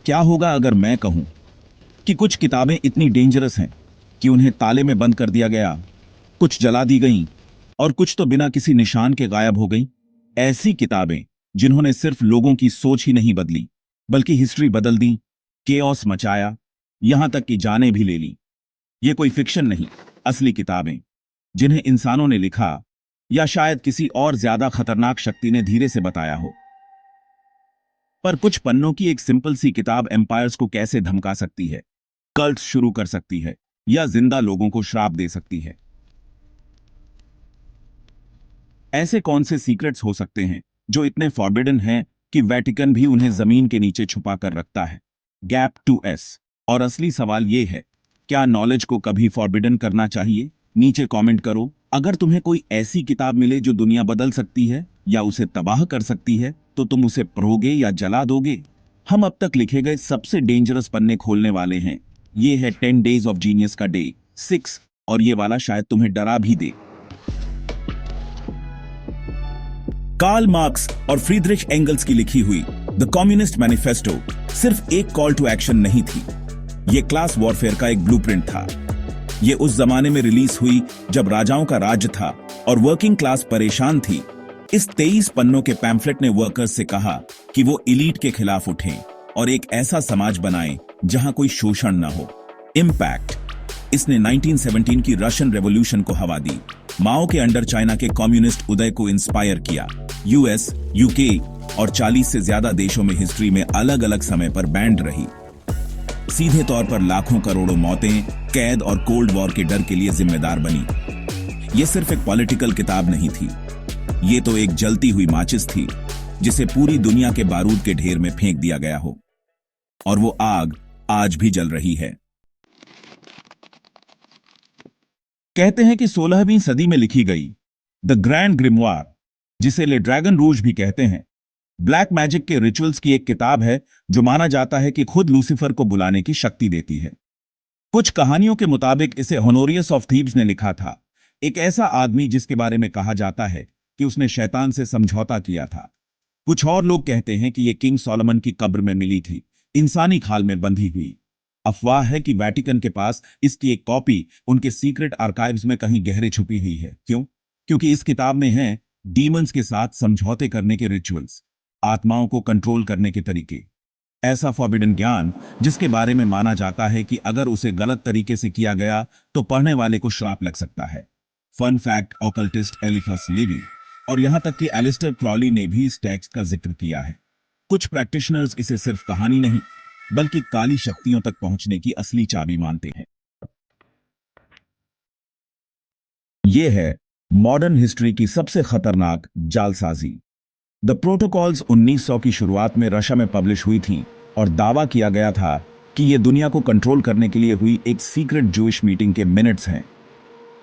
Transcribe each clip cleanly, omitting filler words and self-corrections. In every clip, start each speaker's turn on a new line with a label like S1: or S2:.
S1: क्या होगा अगर मैं कहूं कि कुछ किताबें इतनी डेंजरस हैं कि उन्हें ताले में बंद कर दिया गया, कुछ जला दी गईं और कुछ तो बिना किसी निशान के गायब हो गईं। ऐसी किताबें जिन्होंने सिर्फ लोगों की सोच ही नहीं बदली, बल्कि हिस्ट्री बदल दी, केओस मचाया, यहां तक कि जानें भी ले ली। ये कोई फिक्शन नहीं, असली किताबें जिन्हें इंसानों ने लिखा या शायद किसी और ज्यादा खतरनाक शक्ति ने धीरे से बताया हो। पर कुछ पन्नों की एक सिंपल सी किताब एम्पायर्स को कैसे धमका सकती है, कल्ट शुरू कर सकती है या जिंदा लोगों को श्राप दे सकती है। ऐसे कौन से सीक्रेट्स हो सकते हैं जो इतने फॉरबिडन हैं कि वेटिकन भी उन्हें जमीन के नीचे छुपा कर रखता है। Gap 2S। और असली सवाल यह है, क्या नॉलेज को कभी फॉरबिडन करना चाहिए? नीचे कमेंट करो। अगर तुम्हें कोई ऐसी किताब मिले जो दुनिया बदल सकती है या उसे तबाह कर सकती है, तो तुम उसे पढ़ोगे या जला दोगे? हम अब तक लिखे गए सबसे डेंजरस पन्ने खोलने वाले हैं। ये है 10 डेज ऑफ जीनियस का डे 6, और ये वाला शायद तुम्हें डरा भी दे। कार्ल मार्क्स और फ्रीडरिच एंगल्स की लिखी हुई द कम्युनिस्ट मैनिफेस्टो सिर्फ एक कॉल टू एक्शन नहीं थी, यह क्लास वॉरफेयर का एक ब्लूप्रिंट था। यह उस जमाने में रिलीज हुई जब राजाओं का राज्य था और वर्किंग क्लास परेशान थी। इस 23 पन्नों के पैम्फलेट ने वर्कर्स से कहा कि वो इलीट के खिलाफ उठें और एक ऐसा समाज बनाएं जहां कोई शोषण न हो। इम्पैक्ट। इसने 1917 की रशियन रेवोल्यूशन को हवा दी, माओ के अंडर चाइना के कम्युनिस्ट उदय को इंस्पायर किया। यूएस, यूके और 40 से ज्यादा देशों में हिस्ट्री में अलग अलग समय पर बैंड रही। सीधे तौर पर लाखों करोड़ों मौतें, कैद और कोल्ड वॉर के डर के लिए जिम्मेदार बनी। यह सिर्फ एक पॉलिटिकल किताब नहीं थी, ये तो एक जलती हुई माचिस थी जिसे पूरी दुनिया के बारूद के ढेर में फेंक दिया गया हो, और वो आग आज भी जल रही है। कहते हैं कि 16वीं सदी में लिखी गई द ग्रैंड ग्रिमवार, जिसे ले ड्रैगन रूज भी कहते हैं, ब्लैक मैजिक के रिचुअल्स की एक किताब है जो माना जाता है कि खुद लूसीफर को बुलाने की शक्ति देती है। कुछ कहानियों के मुताबिक इसे होनोरियस ऑफ थीब्स ने लिखा था, एक ऐसा आदमी जिसके बारे में कहा जाता है कि उसने शैतान से समझौता किया था। कुछ और लोग कहते हैं कि यह किंग सोलोमन की कब्र में मिली थी, इंसानी खाल में बंधी हुई। अफवाह है कि वेटिकन के पास इसकी एक कॉपी उनके सीक्रेट आर्काइव्स में कहीं गहरे छुपी हुई है। क्यों? क्योंकि इस किताब में है डीमंस के साथ समझौते करने के रिचुअल्स, आत्माओं को कंट्रोल करने के तरीके, ऐसा फॉरबिडन ज्ञान जिसके बारे में माना जाता है कि अगर उसे गलत तरीके से किया गया तो पढ़ने वाले को श्राप लग सकता है। Fun fact, occultist Eliphas Levi और यहां तक कि एलिस्टर क्रॉली ने भी इस टेक्स्ट का जिक्र किया है। कुछ प्रैक्टिशनर्स इसे सिर्फ कहानी नहीं, बल्कि काली शक्तियों तक पहुंचने की असली चाबी मानते हैं। यह है मॉडर्न हिस्ट्री की सबसे खतरनाक जालसाजी। द प्रोटोकॉल्स 1900 की शुरुआत में रशिया में पब्लिश हुई थी और दावा किया गया था कि यह दुनिया को कंट्रोल करने के लिए हुई एक सीक्रेट जूइश मीटिंग के मिनट्स हैं।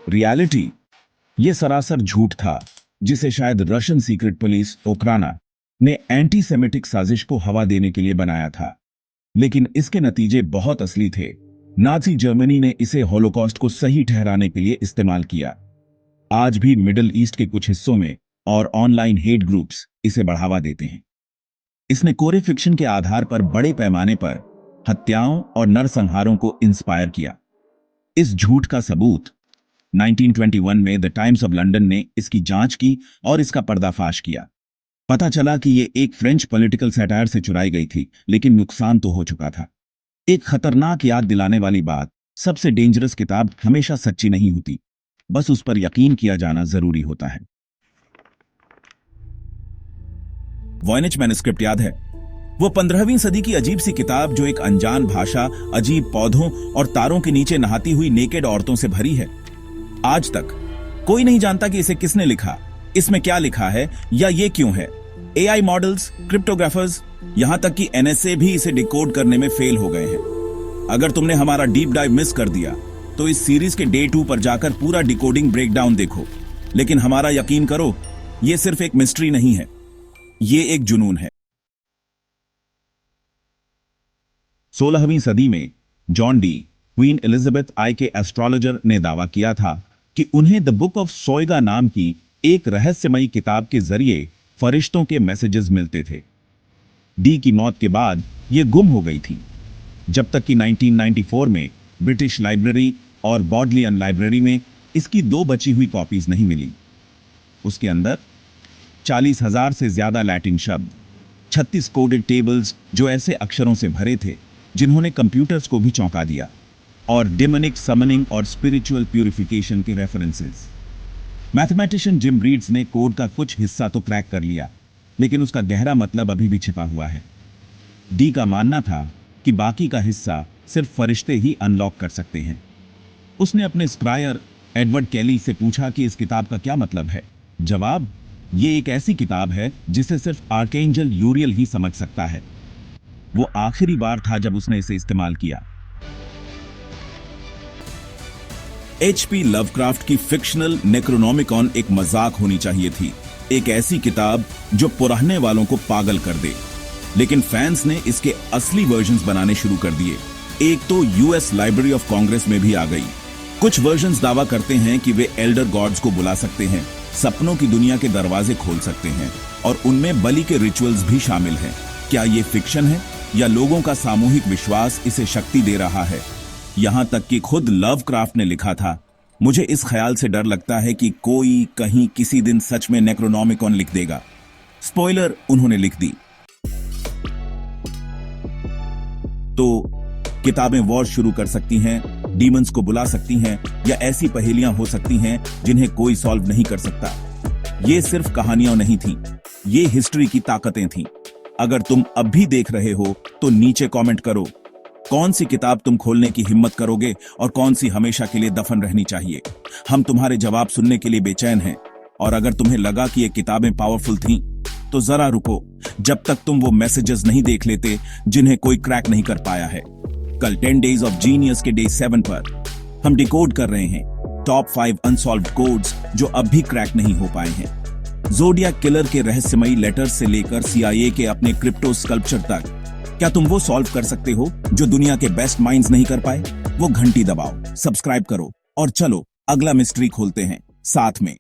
S1: रियलिटी, यह सरासर झूठ था, जिसे शायद रशियन सीक्रेट पुलिस ओक्राना ने एंटी सेमिटिक साजिश को हवा देने के लिए बनाया था। लेकिन इसके नतीजे बहुत असली थे। नाजी जर्मनी ने इसे हॉलोकॉस्ट को सही ठहराने के लिए इस्तेमाल किया। आज भी मिडिल ईस्ट के कुछ हिस्सों में और ऑनलाइन हेट ग्रुप्स इसे बढ़ावा देते हैं। इसने कोरे फिक्शन के आधार पर बड़े पैमाने पर हत्याओं और नरसंहारों को इंस्पायर किया। इस झूठ का सबूत 1921 में द टाइम्स ऑफ लंदन ने इसकी जांच की और इसका पर्दाफाश किया। पता चला कि यह एक फ्रेंच पॉलिटिकल सैटायर से चुराई गई थी, लेकिन नुकसान तो हो चुका था। एक खतरनाक याद दिलाने वाली बात, सबसे डेंजरस किताब हमेशा सच्ची नहीं होती, बस उस पर यकीन किया जाना जरूरी होता है। वॉयनिच मैन्युस्क्रिप्ट याद है? वो 15वीं सदी की अजीब सी किताब जो एक अनजान भाषा, अजीब पौधों और तारों के नीचे नहाती हुई नेकेड औरतों से भरी है। आज तक कोई नहीं जानता कि इसे किसने लिखा, इसमें क्या लिखा है या ये क्यों है। एआई मॉडल्स, क्रिप्टोग्राफर्स, यहां तक कि एनएसए भी इसे डिकोड करने में फेल हो गए हैं। अगर तुमने हमारा डीप डाइव मिस कर दिया तो इस सीरीज के डे 2 पर जाकर पूरा डिकोडिंग ब्रेकडाउन देखो। लेकिन हमारा यकीन करो, यह सिर्फ एक मिस्ट्री नहीं है, ये एक जुनून है। 16वीं सदी में जॉन डी क्वीन एलिजाबेथ आई के एस्ट्रोलॉजर ने दावा किया था कि उन्हें द बुक ऑफ सोएगा नाम की एक रहस्यमयी किताब के जरिए फरिश्तों के मैसेजेस मिलते थे। डी की मौत के बाद ये गुम हो गई थी, जब तक कि 1994 में ब्रिटिश लाइब्रेरी और बॉडलियन लाइब्रेरी में इसकी 2 बची हुई कॉपीज नहीं मिली। उसके अंदर 40,000 से ज्यादा लैटिन शब्द, 36 कोडेड टेबल्स जो ऐसे अक्षरों से भरे थे जिन्होंने कंप्यूटर्स को भी चौंका दिया, और डेमोनिक समनिंग और स्पिरिचुअल प्यूरिफिकेशन के रेफरेंसेस। मैथमेटिशियन जिम रीड्स ने कोड का कुछ हिस्सा तो क्रैक कर लिया, लेकिन उसका गहरा मतलब अभी भी छिपा हुआ है। डी का मानना था कि बाकी का हिस्सा सिर्फ फरिश्ते ही अनलॉक कर सकते हैं। उसने अपने स्क्रायर एडवर्ड कैली से पूछा कि इस किताब का क्या मतलब है। जवाब, ये एक ऐसी किताब है जिसे सिर्फ आर्कएंजल यूरियल ही समझ सकता है। वो आखिरी बार था जब उसने इसे इस्तेमाल किया। H.P. लवक्राफ्ट की फिक्शनल नेक्रोनोमिकॉन एक मजाक होनी चाहिए थी, एक ऐसी किताब जो पुराने वालों को पागल कर दे। लेकिन फैंस ने इसके असली वर्जन्स बनाने शुरू कर दिए। एक तो यूएस लाइब्रेरी ऑफ कांग्रेस में भी आ गई। कुछ वर्जन्स दावा करते हैं कि वे एल्डर गॉड्स को बुला सकते हैं, सपनों की दुनिया के दरवाजे खोल सकते हैं, और उनमें बलि के रिचुअल्स भी शामिल हैं। क्या ये फिक्शन है या लोगों का सामूहिक विश्वास इसे शक्ति दे रहा है? यहां तक कि खुद लवक्राफ्ट ने लिखा था, मुझे इस ख्याल से डर लगता है कि कोई कहीं किसी दिन सच में नेक्रोनोमिकॉन लिख देगा। स्पॉइलर, उन्होंने लिख दी। तो किताबें वॉर शुरू कर सकती हैं, डीमंस को बुला सकती हैं, या ऐसी पहेलियां हो सकती हैं जिन्हें कोई सॉल्व नहीं कर सकता। ये सिर्फ कहानियां नहीं थी, ये हिस्ट्री की ताकतें थीं। अगर तुम अब भी देख रहे हो तो नीचे कमेंट करो, कौन सी किताब तुम खोलने की हिम्मत करोगे और कौन सी हमेशा के लिए दफन रहनी चाहिए। हम तुम्हारे जवाब सुनने के लिए बेचैन हैं। और अगर तुम्हें लगा कि ये किताबें पावरफुल थीं, तो जरा रुको, जब तक तुम वो मैसेजेस नहीं देख लेते जिन्हें कोई क्रैक नहीं कर पाया है। कल 10 डेज ऑफ जीनियस के डे 7 पर हम डिकोड कर रहे हैं टॉप 5 अनसॉल्व्ड कोड्स जो अब भी क्रैक नहीं हो पाए हैं। ज़ोडिएक किलर के रहस्यमयी लेटर्स से लेकर CIA के अपने क्रिप्टो स्कल्पचर तक, क्या तुम वो सॉल्व कर सकते हो जो दुनिया के बेस्ट माइंड्स नहीं कर पाए? वो घंटी दबाओ, सब्सक्राइब करो और चलो अगला मिस्ट्री खोलते हैं साथ में।